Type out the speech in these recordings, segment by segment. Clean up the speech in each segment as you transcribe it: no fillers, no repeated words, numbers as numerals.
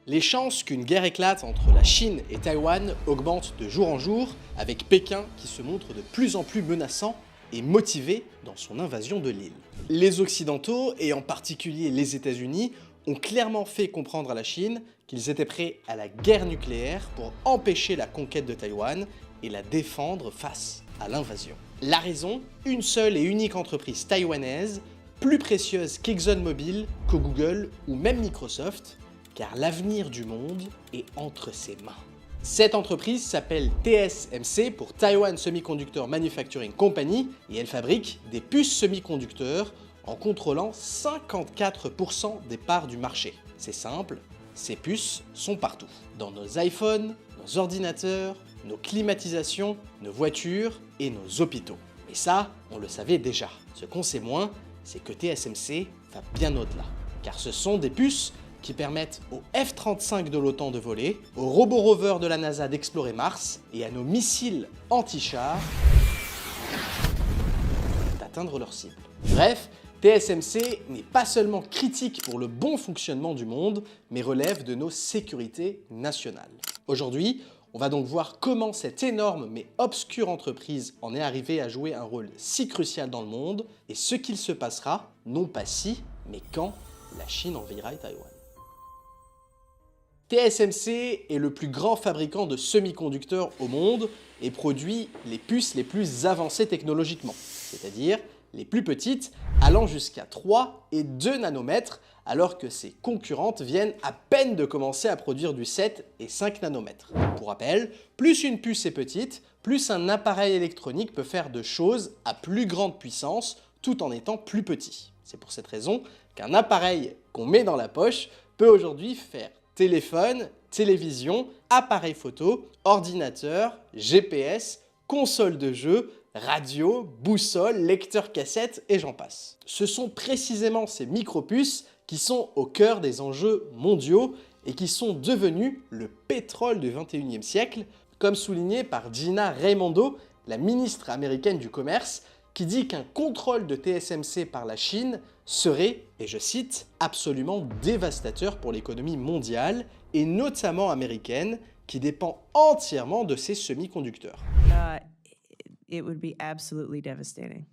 Les chances qu'une guerre éclate entre la Chine et Taïwan augmentent de jour en jour, avec Pékin qui se montre de plus en plus menaçant et motivé dans son invasion de l'île. Les Occidentaux, et en particulier les États-Unis, ont clairement fait comprendre à la Chine qu'ils étaient prêts à la guerre nucléaire pour empêcher la conquête de Taïwan et la défendre face à l'invasion. La raison, une seule et unique entreprise taïwanaise, plus précieuse qu'ExxonMobil, que Google ou même Microsoft, car l'avenir du monde est entre ses mains. Cette entreprise s'appelle TSMC pour Taiwan Semiconductor Manufacturing Company et elle fabrique des puces semi-conducteurs en contrôlant 54% des parts du marché. C'est simple, ces puces sont partout. Dans nos iPhones, nos ordinateurs, nos climatisations, nos voitures et nos hôpitaux. Et ça, on le savait déjà. Ce qu'on sait moins, c'est que TSMC va bien au-delà. Car ce sont des puces qui permettent aux F-35 de l'OTAN de voler, aux robots rovers de la NASA d'explorer Mars et à nos missiles anti-chars d'atteindre leur cible. Bref, TSMC n'est pas seulement critique pour le bon fonctionnement du monde, mais relève de nos sécurités nationales. Aujourd'hui, on va donc voir comment cette énorme mais obscure entreprise en est arrivée à jouer un rôle si crucial dans le monde et ce qu'il se passera, non pas si, mais quand la Chine envahira Taïwan. TSMC est le plus grand fabricant de semi-conducteurs au monde et produit les puces les plus avancées technologiquement, c'est-à-dire les plus petites allant jusqu'à 3 et 2 nanomètres, alors que ses concurrentes viennent à peine de commencer à produire du 7 et 5 nanomètres. Pour rappel, plus une puce est petite, plus un appareil électronique peut faire de choses à plus grande puissance tout en étant plus petit. C'est pour cette raison qu'un appareil qu'on met dans la poche peut aujourd'hui faire téléphone, télévision, appareil photo, ordinateur, GPS, console de jeu, radio, boussole, lecteur cassette et j'en passe. Ce sont précisément ces micropuces qui sont au cœur des enjeux mondiaux et qui sont devenus le pétrole du XXIe siècle, comme souligné par Gina Raimondo, la ministre américaine du Commerce, qui dit qu'un contrôle de TSMC par la Chine serait, et je cite, absolument dévastateur pour l'économie mondiale, et notamment américaine, qui dépend entièrement de ces semi-conducteurs. It would be absolutely devastating.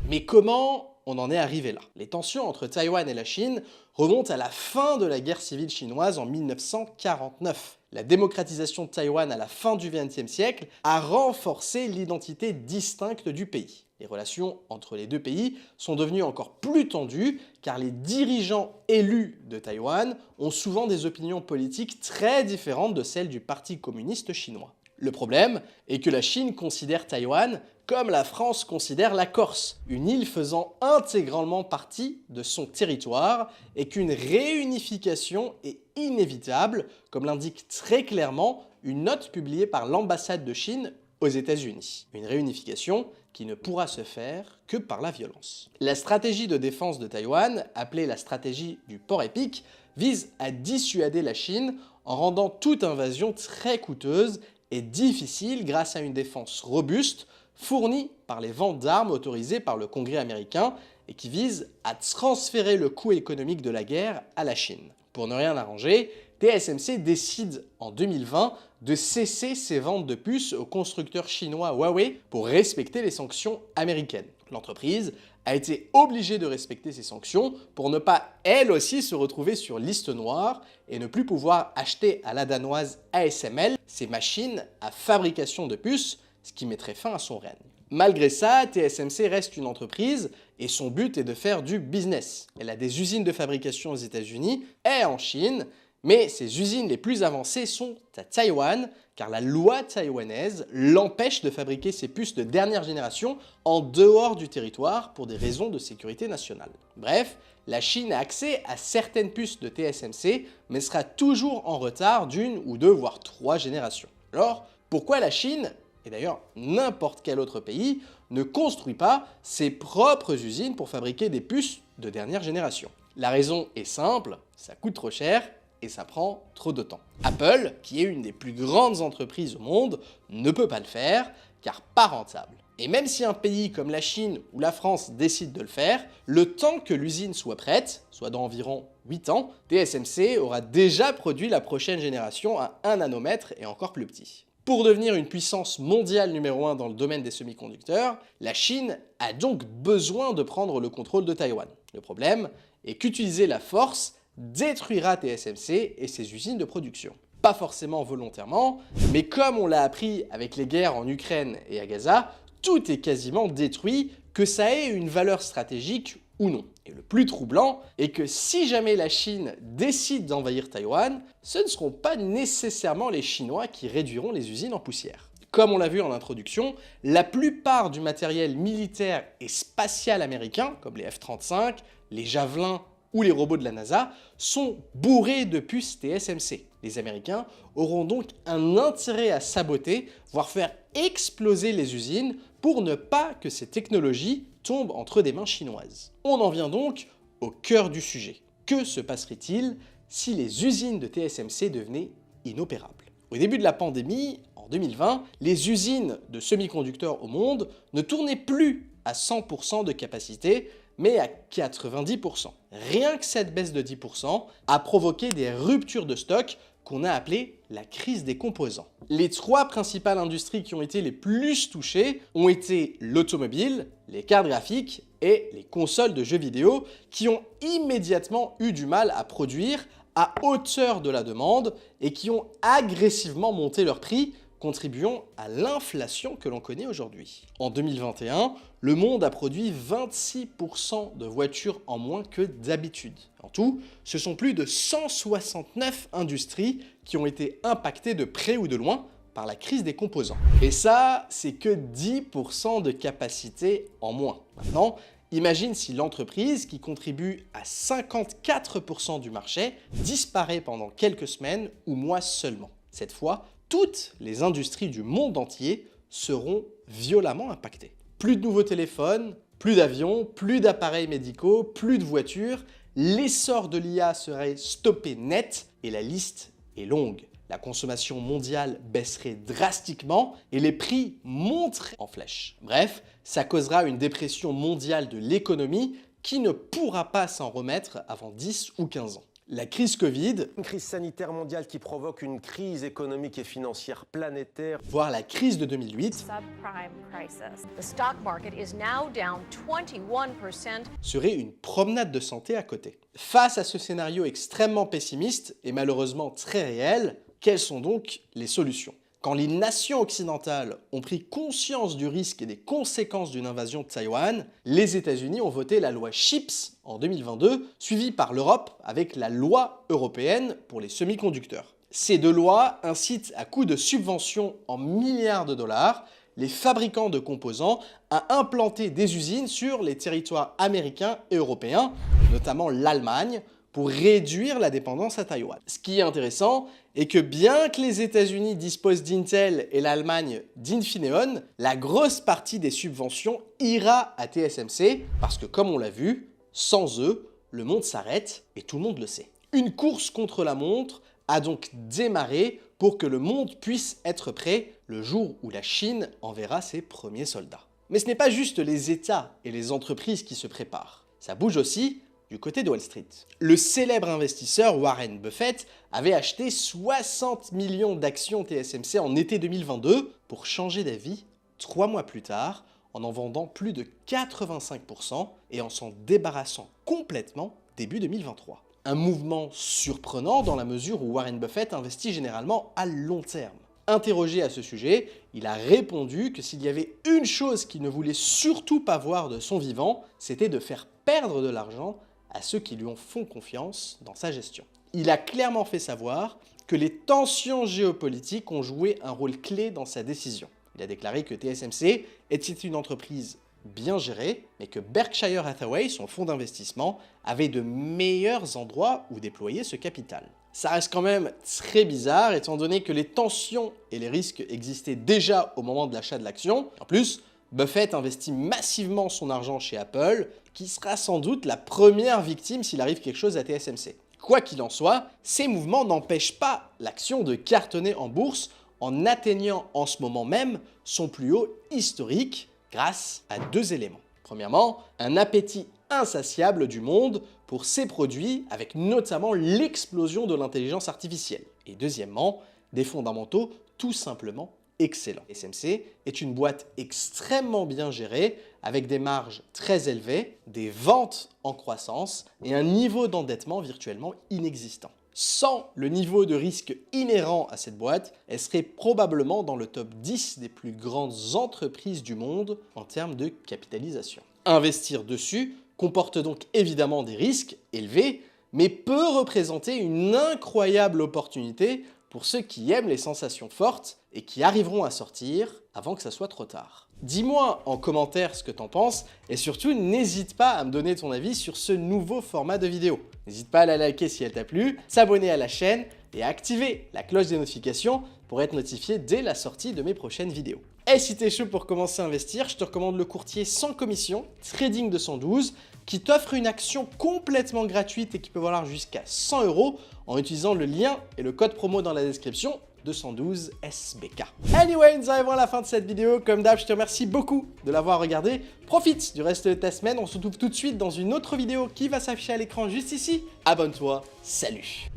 Mais comment on en est arrivé là? Les tensions entre Taïwan et la Chine remontent à la fin de la guerre civile chinoise en 1949. La démocratisation de Taïwan à la fin du XXe siècle a renforcé l'identité distincte du pays. Les relations entre les deux pays sont devenues encore plus tendues car les dirigeants élus de Taïwan ont souvent des opinions politiques très différentes de celles du Parti communiste chinois. Le problème est que la Chine considère Taïwan comme la France considère la Corse, une île faisant intégralement partie de son territoire et qu'une réunification est inévitable, comme l'indique très clairement une note publiée par l'ambassade de Chine aux États-Unis. Une réunification qui ne pourra se faire que par la violence. La stratégie de défense de Taïwan, appelée la stratégie du port épique, vise à dissuader la Chine en rendant toute invasion très coûteuse et difficile grâce à une défense robuste fournie par les ventes d'armes autorisées par le Congrès américain et qui vise à transférer le coût économique de la guerre à la Chine. Pour ne rien arranger, TSMC décide en 2020 de cesser ses ventes de puces au constructeur chinois Huawei pour respecter les sanctions américaines. L'entreprise a été obligée de respecter ces sanctions pour ne pas elle aussi se retrouver sur liste noire et ne plus pouvoir acheter à la danoise ASML ses machines à fabrication de puces, ce qui mettrait fin à son règne. Malgré ça, TSMC reste une entreprise et son but est de faire du business. Elle a des usines de fabrication aux États-Unis et en Chine, mais ses usines les plus avancées sont à Taïwan, car la loi taïwanaise l'empêche de fabriquer ses puces de dernière génération en dehors du territoire pour des raisons de sécurité nationale. Bref, la Chine a accès à certaines puces de TSMC, mais sera toujours en retard d'une ou deux, voire 3 générations. Alors, pourquoi la Chine, et d'ailleurs n'importe quel autre pays, ne construit pas ses propres usines pour fabriquer des puces de dernière génération? La raison est simple, ça coûte trop cher et ça prend trop de temps. Apple, qui est une des plus grandes entreprises au monde, ne peut pas le faire car pas rentable. Et même si un pays comme la Chine ou la France décide de le faire, le temps que l'usine soit prête, soit dans environ 8 ans, TSMC aura déjà produit la prochaine génération à 1 nanomètre et encore plus petit. Pour devenir une puissance mondiale numéro 1 dans le domaine des semi-conducteurs, la Chine a donc besoin de prendre le contrôle de Taïwan. Le problème est qu'utiliser la force détruira TSMC et ses usines de production. Pas forcément volontairement, mais comme on l'a appris avec les guerres en Ukraine et à Gaza, tout est quasiment détruit, que ça ait une valeur stratégique ou non. Et le plus troublant est que si jamais la Chine décide d'envahir Taïwan, ce ne seront pas nécessairement les Chinois qui réduiront les usines en poussière. Comme on l'a vu en introduction, la plupart du matériel militaire et spatial américain, comme les F-35, les Javelins ou les robots de la NASA, sont bourrés de puces TSMC. Les Américains auront donc un intérêt à saboter, voire faire exploser les usines pour ne pas que ces technologies tombent entre des mains chinoises. On en vient donc au cœur du sujet. Que se passerait-il si les usines de TSMC devenaient inopérables? Au début de la pandémie, en 2020, les usines de semi-conducteurs au monde ne tournaient plus à 100% de capacité, mais à 90%. Rien que cette baisse de 10% a provoqué des ruptures de stock qu'on a appelées la crise des composants. Les 3 principales industries qui ont été les plus touchées ont été l'automobile, les cartes graphiques et les consoles de jeux vidéo qui ont immédiatement eu du mal à produire à hauteur de la demande et qui ont agressivement monté leurs prix, contribuant à l'inflation que l'on connaît aujourd'hui. En 2021, le monde a produit 26% de voitures en moins que d'habitude. En tout, ce sont plus de 169 industries qui ont été impactées de près ou de loin par la crise des composants. Et ça, c'est que 10% de capacité en moins. Maintenant, imagine si l'entreprise, qui contribue à 54% du marché, disparaît pendant quelques semaines ou mois seulement. Cette fois, toutes les industries du monde entier seront violemment impactées. Plus de nouveaux téléphones, plus d'avions, plus d'appareils médicaux, plus de voitures, l'essor de l'IA serait stoppé net et la liste est longue. La consommation mondiale baisserait drastiquement et les prix monteraient en flèche. Bref, ça causera une dépression mondiale de l'économie qui ne pourra pas s'en remettre avant 10 ou 15 ans. La crise Covid, une crise sanitaire mondiale qui provoque une crise économique et financière planétaire, voire la crise de 2008, subprime crisis. The stock market is now down 21%. serait une promenade de santé à côté. Face à ce scénario extrêmement pessimiste et malheureusement très réel, quelles sont donc les solutions? Quand les nations occidentales ont pris conscience du risque et des conséquences d'une invasion de Taïwan, les États-Unis ont voté la loi CHIPS en 2022, suivie par l'Europe avec la loi européenne pour les semi-conducteurs. Ces 2 lois incitent à coup de subventions en milliards de dollars les fabricants de composants à implanter des usines sur les territoires américains et européens, notamment l'Allemagne, pour réduire la dépendance à Taïwan. Ce qui est intéressant est que bien que les États-Unis disposent d'Intel et l'Allemagne d'Infineon, la grosse partie des subventions ira à TSMC parce que, comme on l'a vu, sans eux, le monde s'arrête et tout le monde le sait. Une course contre la montre a donc démarré pour que le monde puisse être prêt le jour où la Chine enverra ses premiers soldats. Mais ce n'est pas juste les États et les entreprises qui se préparent. Ça bouge aussi du côté de Wall Street. Le célèbre investisseur Warren Buffett avait acheté 60 millions d'actions TSMC en été 2022 pour changer d'avis 3 mois plus tard en vendant plus de 85% et en s'en débarrassant complètement début 2023. Un mouvement surprenant dans la mesure où Warren Buffett investit généralement à long terme. Interrogé à ce sujet, il a répondu que s'il y avait une chose qu'il ne voulait surtout pas voir de son vivant, c'était de faire perdre de l'argent à ceux qui lui font confiance dans sa gestion. Il a clairement fait savoir que les tensions géopolitiques ont joué un rôle clé dans sa décision. Il a déclaré que TSMC était une entreprise bien gérée, mais que Berkshire Hathaway, son fonds d'investissement, avait de meilleurs endroits où déployer ce capital. Ça reste quand même très bizarre, étant donné que les tensions et les risques existaient déjà au moment de l'achat de l'action. En plus, Buffett investit massivement son argent chez Apple, qui sera sans doute la première victime s'il arrive quelque chose à TSMC. Quoi qu'il en soit, ces mouvements n'empêchent pas l'action de cartonner en bourse en atteignant en ce moment même son plus haut historique, grâce à 2 éléments. Premièrement, un appétit insatiable du monde pour ces produits, avec notamment l'explosion de l'intelligence artificielle. Et deuxièmement, des fondamentaux tout simplement excellents. SMC est une boîte extrêmement bien gérée, avec des marges très élevées, des ventes en croissance et un niveau d'endettement virtuellement inexistant. Sans le niveau de risque inhérent à cette boîte, elle serait probablement dans le top 10 des plus grandes entreprises du monde en termes de capitalisation. Investir dessus comporte donc évidemment des risques élevés, mais peut représenter une incroyable opportunité pour ceux qui aiment les sensations fortes et qui arriveront à sortir avant que ça soit trop tard. Dis-moi en commentaire ce que t'en penses et surtout n'hésite pas à me donner ton avis sur ce nouveau format de vidéo. N'hésite pas à la liker si elle t'a plu, s'abonner à la chaîne et à activer la cloche des notifications pour être notifié dès la sortie de mes prochaines vidéos. Et si t'es chaud pour commencer à investir, je te recommande le courtier sans commission, Trading 212, qui t'offre une action complètement gratuite et qui peut valoir jusqu'à 100 € en utilisant le lien et le code promo dans la description, 212 SBK. Anyway, nous arrivons à la fin de cette vidéo. Comme d'hab, je te remercie beaucoup de l'avoir regardé. Profite du reste de ta semaine. On se retrouve tout de suite dans une autre vidéo qui va s'afficher à l'écran juste ici. Abonne-toi. Salut!